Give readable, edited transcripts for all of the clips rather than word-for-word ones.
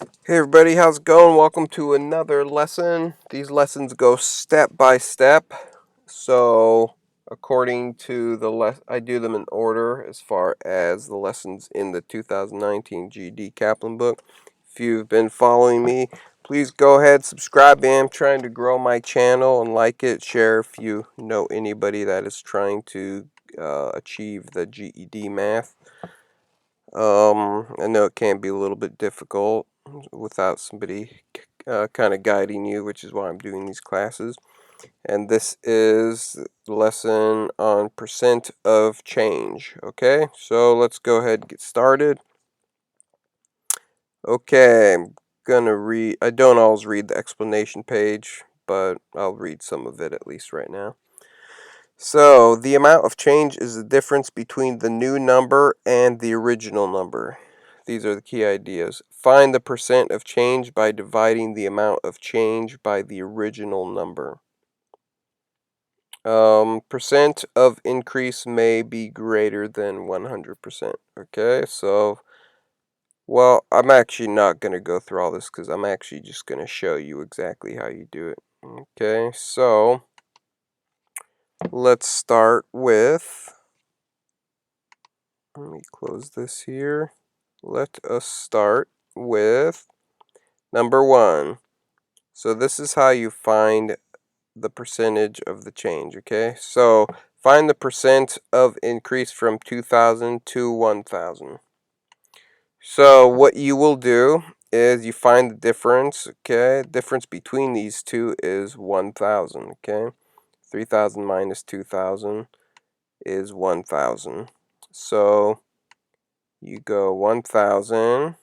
Hey everybody, how's it going? Welcome to another lesson. These lessons go step by step. So, according to I do them in order as far as the lessons in the 2019 GED Kaplan book. If you've been following me, please go ahead, subscribe. I'm trying to grow my channel and like it, share if you know anybody that is trying to achieve the GED math. I know it can be a little bit difficult without somebody kind of guiding you, which is why I'm doing these classes. And this is the lesson on percent of change. Okay, so let's go ahead and get started. Okay, I'm gonna read. I don't always read the explanation page, but I'll read some of it at least right now. So, the amount of change is the difference between the new number and the original number. These are the key ideas. Find the percent of change by dividing the amount of change by the original number. Percent of increase may be greater than 100%. Okay, so, well, I'm actually not going to go through all this because I'm actually just going to show you exactly how you do it. Okay, so let's start with, let me close this here. Let us start with number 1. So this is how you find the percentage of the change, okay? So find the percent of increase from 2,000 to 1,000. So what you will do is you find the difference, okay? Difference between these two is 1,000, okay? 3,000 minus 2,000 is 1,000. So you go 1,000,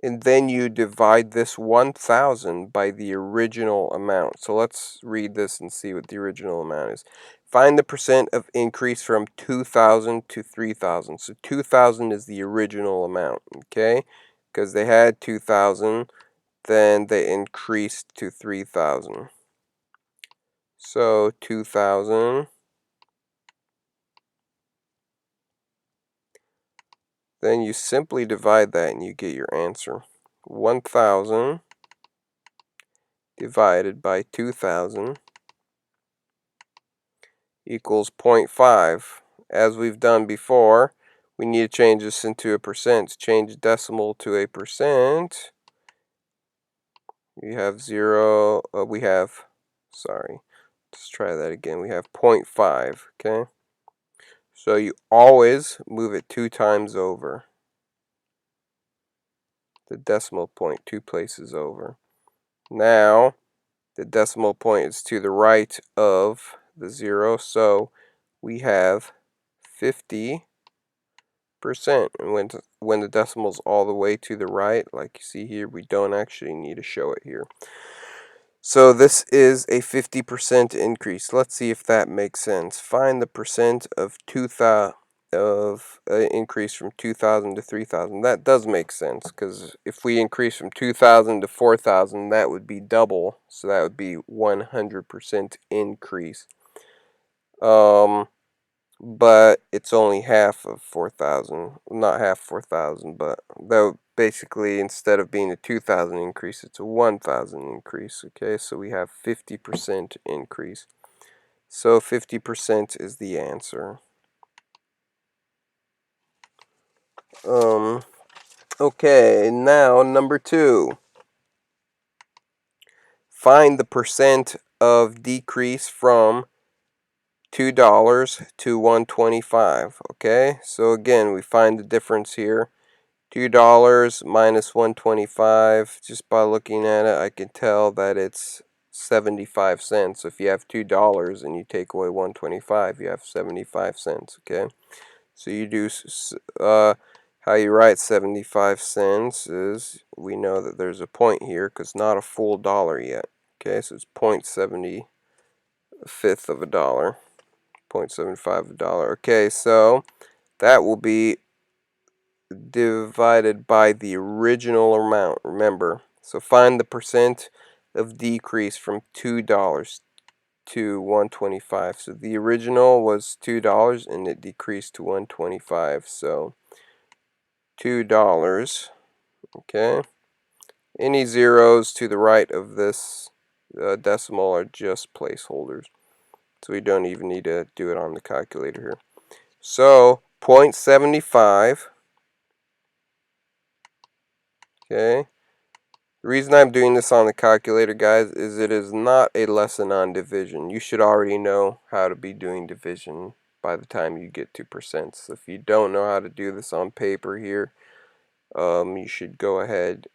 and then you divide this 1,000 by the original amount. So let's read this and see what the original amount is. Find the percent of increase from 2,000 to 3,000. So 2,000 is the original amount, okay? Because they had 2,000, then they increased to 3,000. So 2,000. Then you simply divide that and you get your answer. 1,000 divided by 2,000 equals 0.5. As we've done before, we need to change this into a percent. Change decimal to a percent. We have sorry, let's try that again. We have 0.5, okay? So you always move it 2 times over. The decimal point 2 places over. Now, the decimal point is to the right of the 0, so we have 50%. And when the decimal's all the way to the right, like you see here, we don't actually need to show it here. So this is a 50% increase. Let's see if that makes sense. Find the percent of increase from 2,000 to 3,000. That does make sense, because if we increase from 2,000 to 4,000, that would be double. So that would be 100% increase. But it's only half of 4,000. Not half 4,000, but though basically instead of being a 2,000 increase, it's a 1,000 increase. Okay, so we have 50% increase. So 50% is the answer. Okay, now number 2. Find the percent of decrease from $2 to $1.25. Okay, so again, we find the difference here. $2 minus 125. Just by looking at it, I can tell that it's 75 cents. So if you have $2 and you take away 125, you have 75 cents. Okay, so you do how you write 75 cents is, we know that there's a point here because not a full dollar yet. Okay, so it's 0.75 of a dollar, 0.75 of a dollar. Okay, so that will be divided by the original amount, remember. So find the percent of decrease from $2 to 125. So the original was $2 and it decreased to 125. So $2. Okay. Any zeros to the right of this decimal are just placeholders. So we don't even need to do it on the calculator here. So 0.75. Okay. The reason I'm doing this on the calculator, guys, is it is not a lesson on division. You should already know how to be doing division by the time you get to percents. So if you don't know how to do this on paper here, you should go ahead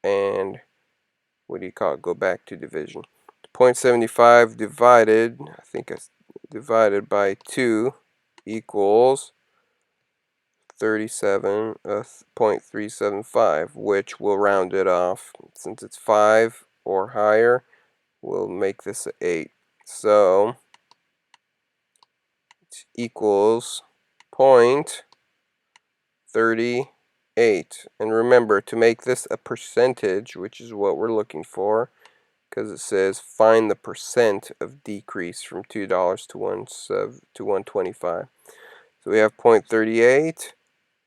and, go back to division. 0.75 divided, I think it's divided by 2 equals 37.375, which will round it off. Since it's 5 or higher, we'll make this 8. So it equals 0.38. And remember, to make this a percentage, which is what we're looking for, because it says find the percent of decrease from $2 to 125. So we have 0.38.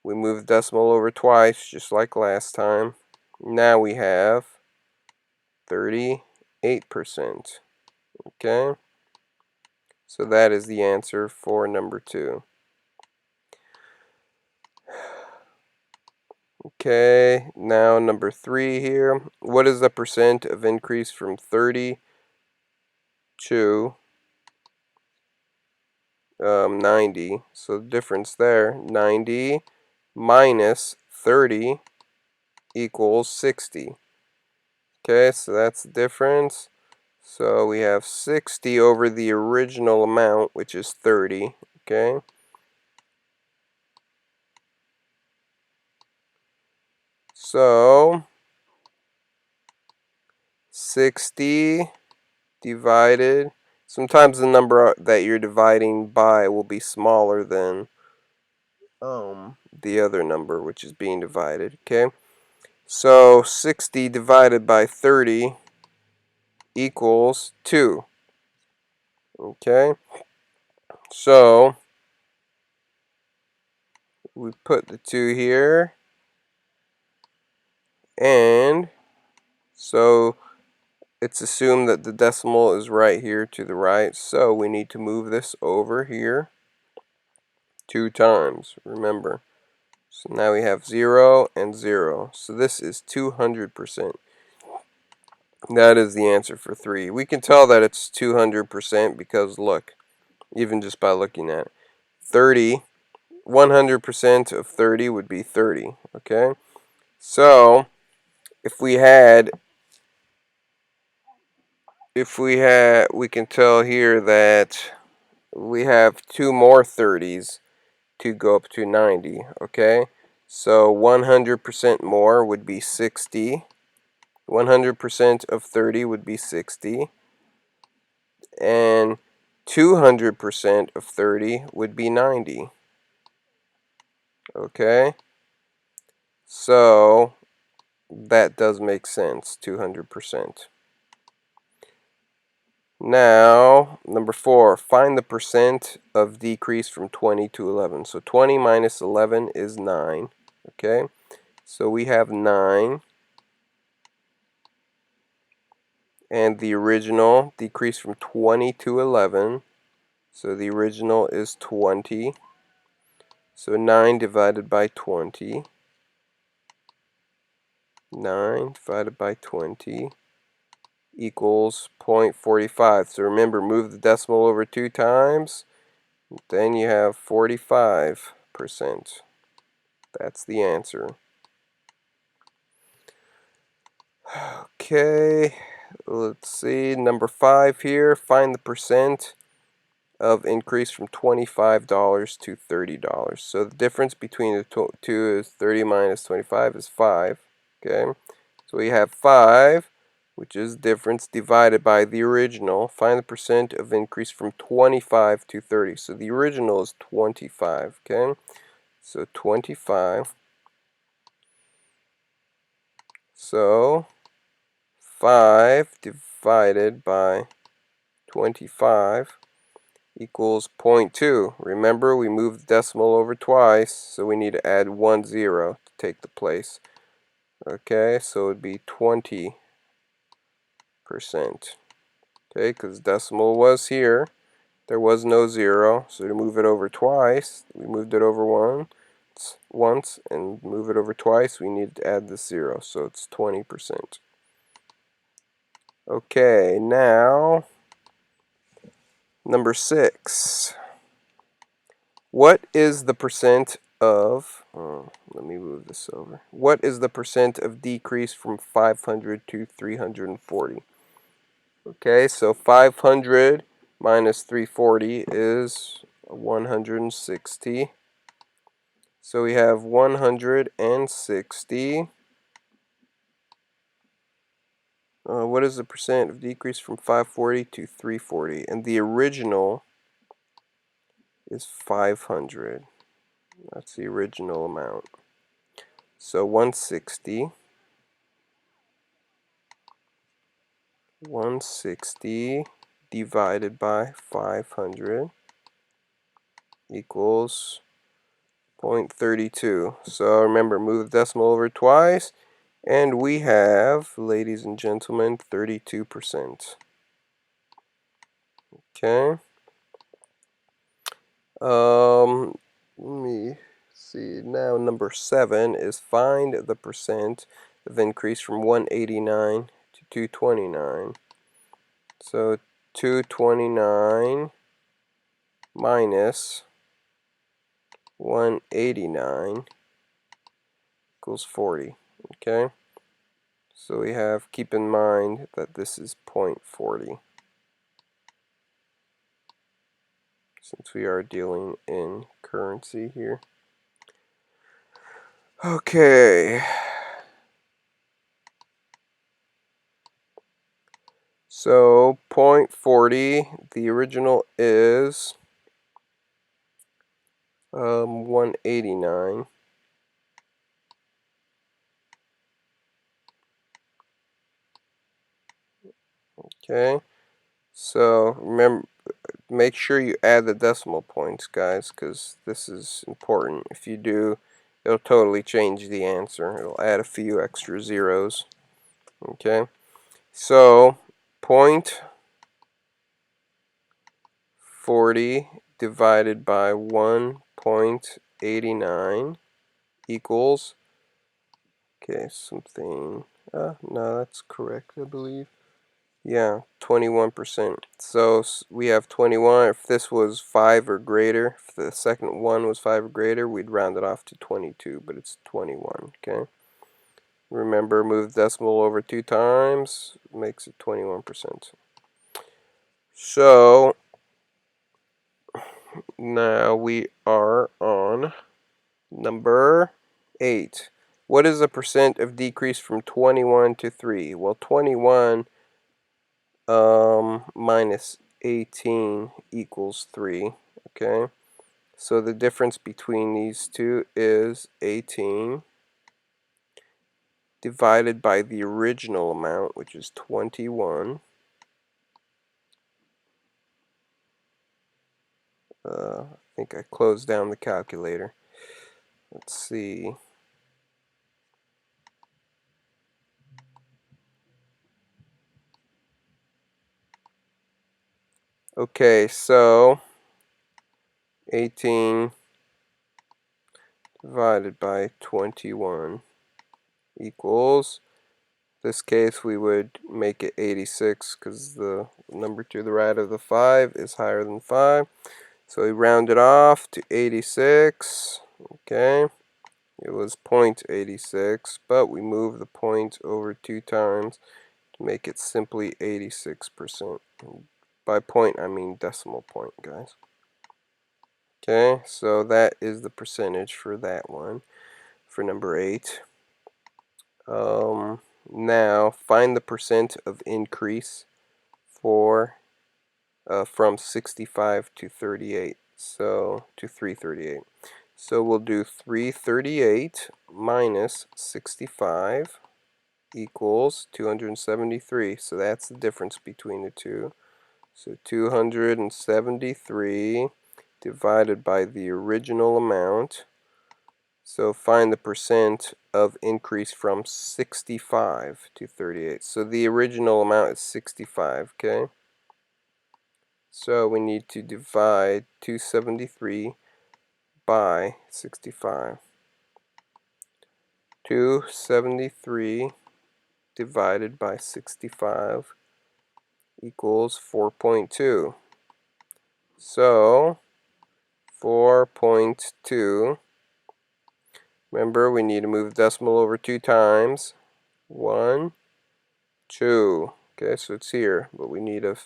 We move the decimal over twice, just like last time. Now we have 38%. Okay? So that is the answer for number 2. Okay, now number 3 here. What is the percent of increase from 30 to 90? So the difference there, 90 minus 30 equals 60. Okay, so that's the difference. So we have 60 over the original amount, which is 30. Okay. So 60 divided. Sometimes the number that you're dividing by will be smaller than the other number which is being divided. Okay. So 60 divided by 30 equals 2. Okay. So we put the 2 here, and so it's assumed that the decimal is right here to the right, so we need to move this over here 2 times, remember. So now we have 0 and 0. So this is 200%. That is the answer for 3. We can tell that it's 200% because look, even just by looking at it. 30, 100% of 30 would be 30, okay? So if we can tell here that we have 2 more 30s to go up to 90, okay? So 100% more would be 60. 100% of 30 would be 60. And 200% of 30 would be 90. Okay? So that does make sense, 200%. Now, number 4, find the percent of decrease from 20 to 11. So 20 minus 11 is 9. Okay? So we have 9. And the original decreased from 20 to 11. So the original is 20. So 9 divided by 20. 9 divided by 20 equals 0.45. So remember, move the decimal over 2 times. Then you have 45%. That's the answer. Okay, let's see. Number 5 here. Find the percent of increase from $25 to $30. So the difference between the two is 30 minus 25 is 5. Okay, so we have 5, which is difference divided by the original. Find the percent of increase from 25 to 30. So the original is 25. Okay, so 25. So 5 divided by 25 equals 0.2. Remember, we moved the decimal over twice, so we need to add 1 0 to take the place. Okay, so it would be 20%. Okay, because decimal was here. There was no 0, so to move it over twice, we moved it over once, and move it over twice, we need to add the 0, so it's 20%. Okay, now number 6. What is the percent of, let me move this over. What is the percent of decrease from 500 to 340? Okay, so 500 minus 340 is 160. So we have 160. What is the percent of decrease from 540 to 340? And the original is 500. That's the original amount. So 160 divided by 500 equals 0.32. So remember, move the decimal over twice, and we have, ladies and gentlemen, 32%. Okay. Let me see. Now number 7 is find the percent of increase from 189 to 229. So 229 minus 189 equals 40. Okay. So we have, keep in mind that this is 0.40. Since we are dealing in currency here. Okay. So 0.40, the original is 189. Okay. So remember, make sure you add the decimal points, guys, because this is important. If you do, it'll totally change the answer. It'll add a few extra zeros. Okay. So 0.40 divided by 1.89 equals, okay, something, no, that's correct, I believe. Yeah, 21%. So we have 21. If this was 5 or greater, if the second one was 5 or greater, we'd round it off to 22, but it's 21, okay? Remember, move the decimal over 2 times, makes it 21%. So now we are on number 8. What is the percent of decrease from 21 to 3? Well, 21 minus 18 equals 3. Okay, so the difference between these two is 18 divided by the original amount, which is 21. I think I closed down the calculator. Let's see. Okay, so 18 divided by 21 equals, in this case we would make it 86 because the number to the right of the 5 is higher than 5. So we round it off to 86. Okay, it was 0.86, but we move the point over 2 times to make it simply 86%. By point, I mean decimal point, guys. Okay, so that is the percentage for that one, for number 8. Now, find the percent of increase for from 65 to 38, so to 338. So we'll do 338 minus 65 equals 273. So that's the difference between the two. So 273 divided by the original amount. So find the percent of increase from 65 to 38. So the original amount is 65, okay? So we need to divide 273 by 65. 273 divided by 65 equals 4.2. So 4.2, remember we need to move the decimal over 2 times. 1, 2. Okay, so it's here, but we need a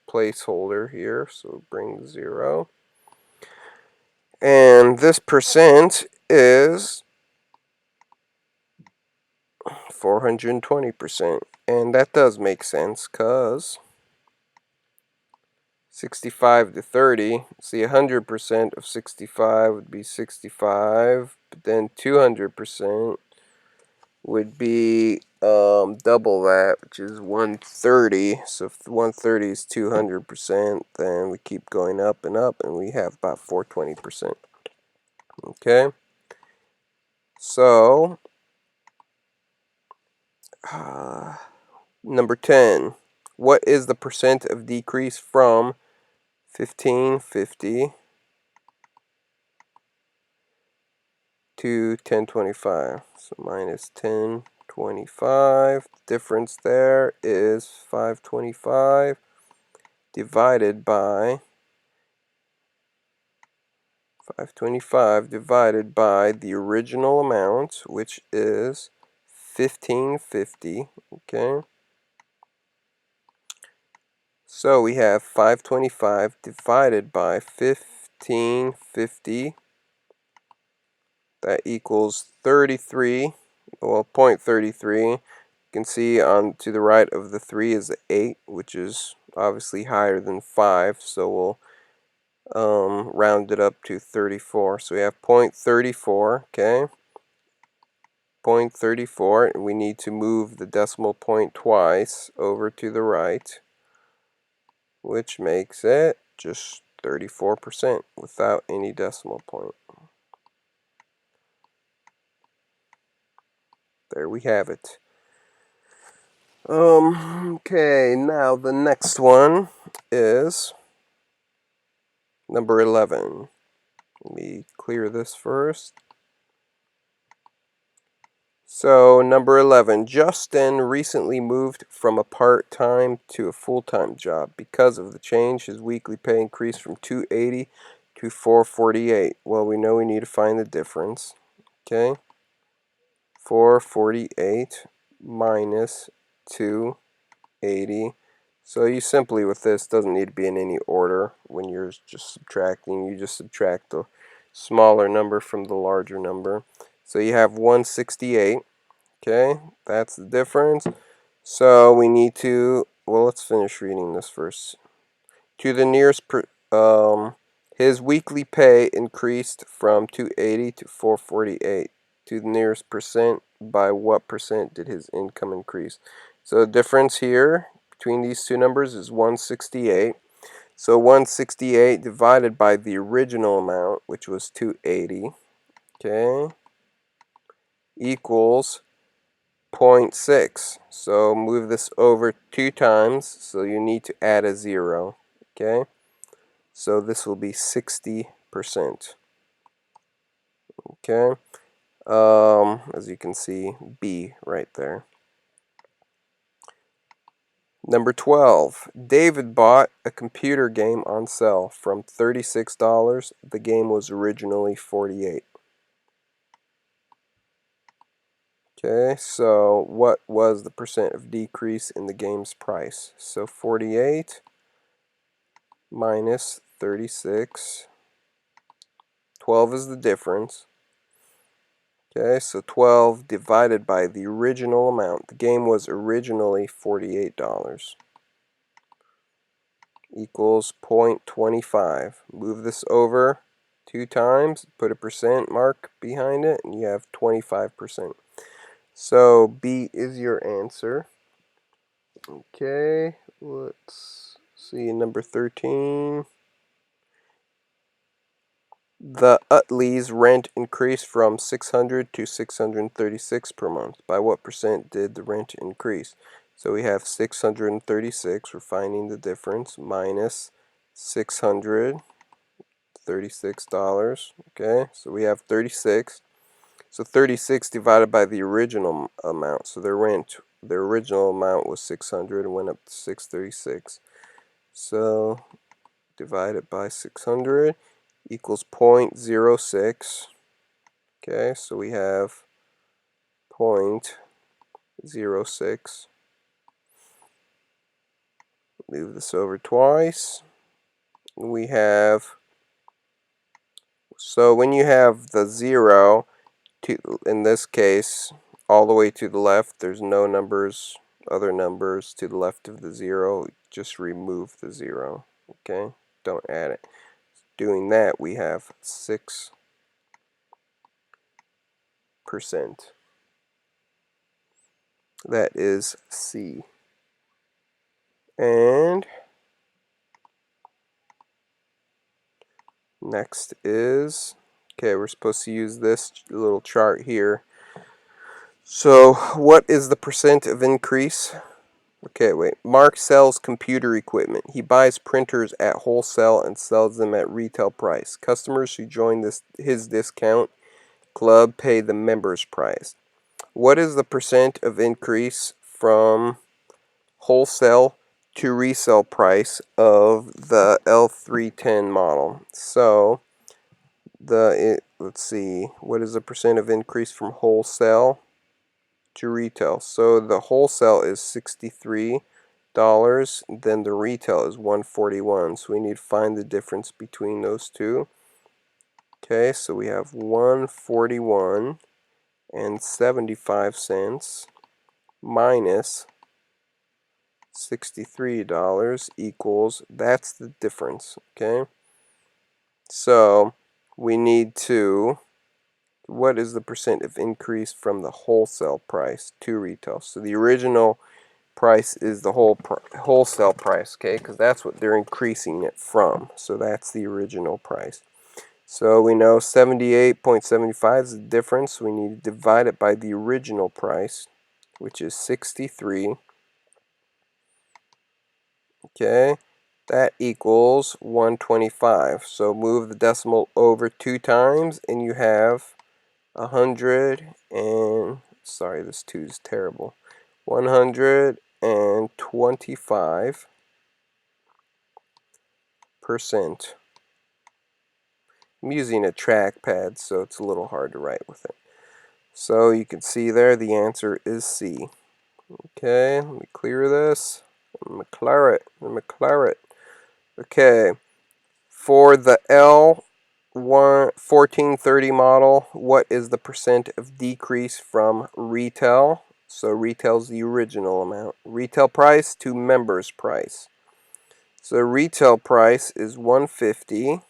placeholder here, so bring 0. And this percent is 420%. And that does make sense, because 65 to 30, see 100% of 65 would be 65, but then 200% would be double that, which is 130. So if 130 is 200%, then we keep going up, and we have about 420%. Okay? So, number 10. What is the percent of decrease from 1550 to 1025? So minus 1025. Difference there is 525 divided by 525 divided by the original amount, which is 1550. Okay. So we have 525 divided by 1550. That equals 33. Well, 0.33. You can see on to the right of the 3 is the 8, which is obviously higher than 5. So we'll round it up to 34. So we have 0.34. Okay. 0.34, and we need to move the decimal point twice over to the right, which makes it just 34% without any decimal point. There we have it. Okay, now the next one is number 11. Let me clear this first. So, number 11, Justin recently moved from a part-time to a full-time job. Because of the change, his weekly pay increased from $280 to $448. Well, we know we need to find the difference. Okay? 448 minus 280. So you simply, with this, doesn't need to be in any order when you're just subtracting. You just subtract the smaller number from the larger number. So you have 168. Okay, that's the difference. So we need to, well, let's finish reading this first. To the nearest, his weekly pay increased from 280 to 448. To the nearest percent, by what percent did his income increase? So the difference here between these two numbers is 168. So 168 divided by the original amount, which was 280, okay, equals 0.6. So move this over 2 times, so you need to add a 0. Okay, so this will be 60%. Okay, as you can see, B right there. Number 12. David bought a computer game on sale from $36. The game was originally $48. Okay, so what was the percent of decrease in the game's price? So 48 minus 36. 12 is the difference. Okay, so 12 divided by the original amount. The game was originally $48. Equals 0.25. Move this over 2 times, put a percent mark behind it, and you have 25%. So B is your answer. Okay, let's See number 13. The Utley's rent increased from $600 to $636 per month. By what percent did the rent increase? So we have $636. We're finding the difference minus $636. Okay, so we have 36. So 36 divided by the original amount. So their original amount was 600 and went up to 636. So divided by 600 equals 0.06. Okay, so we have 0.06. Move this over twice. We have, so when you have the 0, in this case, all the way to the left, there's no numbers, other numbers to the left of the 0. Just remove the 0. Okay, don't add it. Doing that, we have 6%. That is C. And next is, okay, we're supposed to use this little chart here. So what is the percent of increase? Okay, wait. Mark sells computer equipment. He buys printers at wholesale and sells them at retail price. Customers who join his discount club pay the members price. What is the percent of increase from wholesale to resale price of the L310 model? So let's see, what is the percent of increase from wholesale to retail? So the wholesale is $63, then the retail is $141. So we need to find the difference between those two. Okay, so we have $141 and 75 cents minus $63 equals, that's the difference. Okay, so we need to, what is the percent of increase from the wholesale price to retail? So the original price is the wholesale price, okay, because that's what they're increasing it from. So that's the original price. So we know 78.75 is the difference. So we need to divide it by the original price, which is 63. Okay, that equals 125. So move the decimal over 2 times, and you have 100 and, sorry, this 2 is terrible, 125%. I'm using a trackpad, so it's a little hard to write with it. So you can see there the answer is C. Okay, let me clear this. Let me clear it. Okay, for the L1430 model, what is the percent of decrease from retail? So retail is the original amount. Retail price to members price. So retail price is $150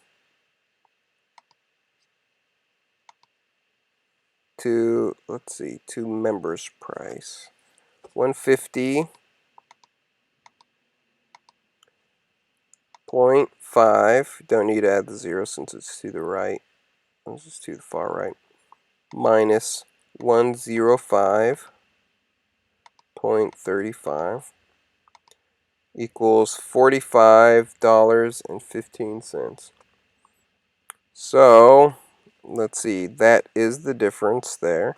to, let's see, to members price. 150.5, don't need to add the 0 since it's to the right. This is to the far right. Minus 105.35 equals $45.15. So let's see, that is the difference there.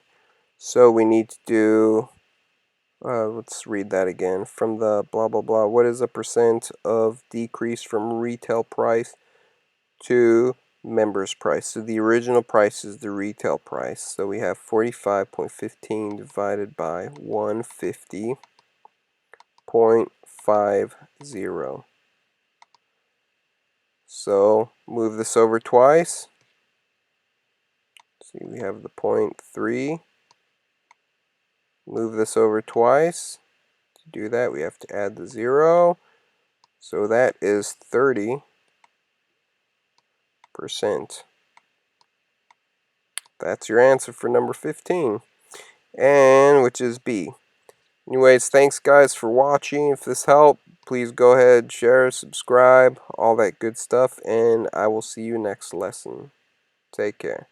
So we need to do, let's read that again. From the blah blah blah, what is the percent of decrease from retail price to members price? So the original price is the retail price. So we have 45.15 divided by 150.50. So move this over twice. See, we have the 0.3. Move this over twice. To do that, we have to add the 0. So that is 30%. That's your answer for number 15. And which is B. Anyways, thanks guys for watching. If this helped, please go ahead, share, subscribe, all that good stuff, and I will see you next lesson. Take care.